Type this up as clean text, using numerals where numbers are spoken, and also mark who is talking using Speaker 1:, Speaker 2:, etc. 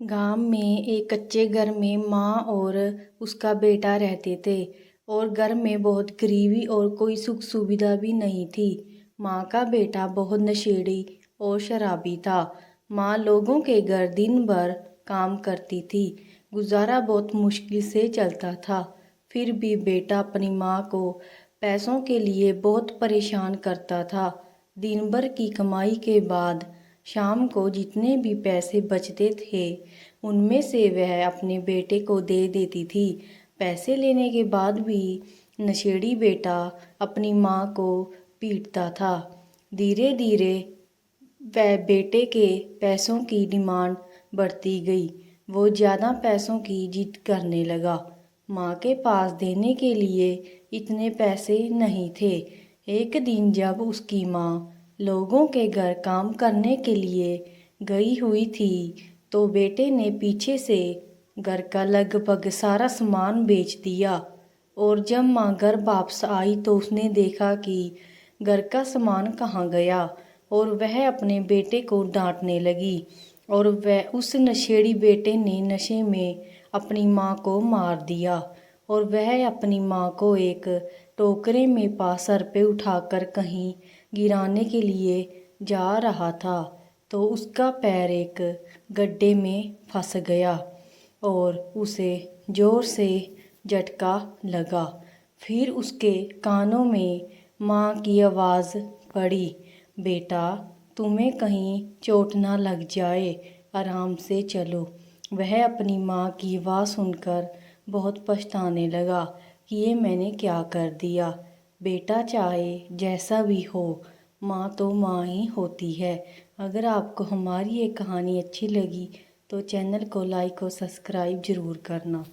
Speaker 1: गांव में एक कच्चे घर में माँ और उसका बेटा रहते थे। और घर में बहुत गरीबी और कोई सुख सुविधा भी नहीं थी। माँ का बेटा बहुत नशेड़ी और शराबी था। माँ लोगों के घर दिन भर काम करती थी। गुजारा बहुत मुश्किल से चलता था। फिर भी बेटा अपनी माँ को पैसों के लिए बहुत परेशान करता था। दिन भर की कमाई के बाद शाम को जितने भी पैसे बचते थे उनमें से वह अपने बेटे को दे देती थी। पैसे लेने के बाद भी नशेड़ी बेटा अपनी माँ को पीटता था। धीरे धीरे वह बेटे के पैसों की डिमांड बढ़ती गई। वो ज़्यादा पैसों की जिद करने लगा। माँ के पास देने के लिए इतने पैसे नहीं थे। एक दिन जब उसकी माँ लोगों के घर काम करने के लिए गई हुई थी तो बेटे ने पीछे से घर का लगभग सारा सामान बेच दिया। और जब माँ घर वापस आई तो उसने देखा कि घर का सामान कहाँ गया। और वह अपने बेटे को डांटने लगी। और वह उस नशेड़ी बेटे ने नशे में अपनी माँ को मार दिया। और वह अपनी माँ को एक टोकरे में सर पे उठाकर कहीं गिराने के लिए जा रहा था तो उसका पैर एक गड्ढे में फंस गया और उसे जोर से झटका लगा। फिर उसके कानों में माँ की आवाज़ पड़ी, बेटा तुम्हें कहीं चोट ना लग जाए, आराम से चलो। वह अपनी माँ की आवाज़ सुनकर बहुत पछताने लगा कि ये मैंने क्या कर दिया। बेटा चाहे जैसा भी हो, माँ तो माँ ही होती है। अगर आपको हमारी ये कहानी अच्छी लगी तो चैनल को लाइक और सब्सक्राइब ज़रूर करना।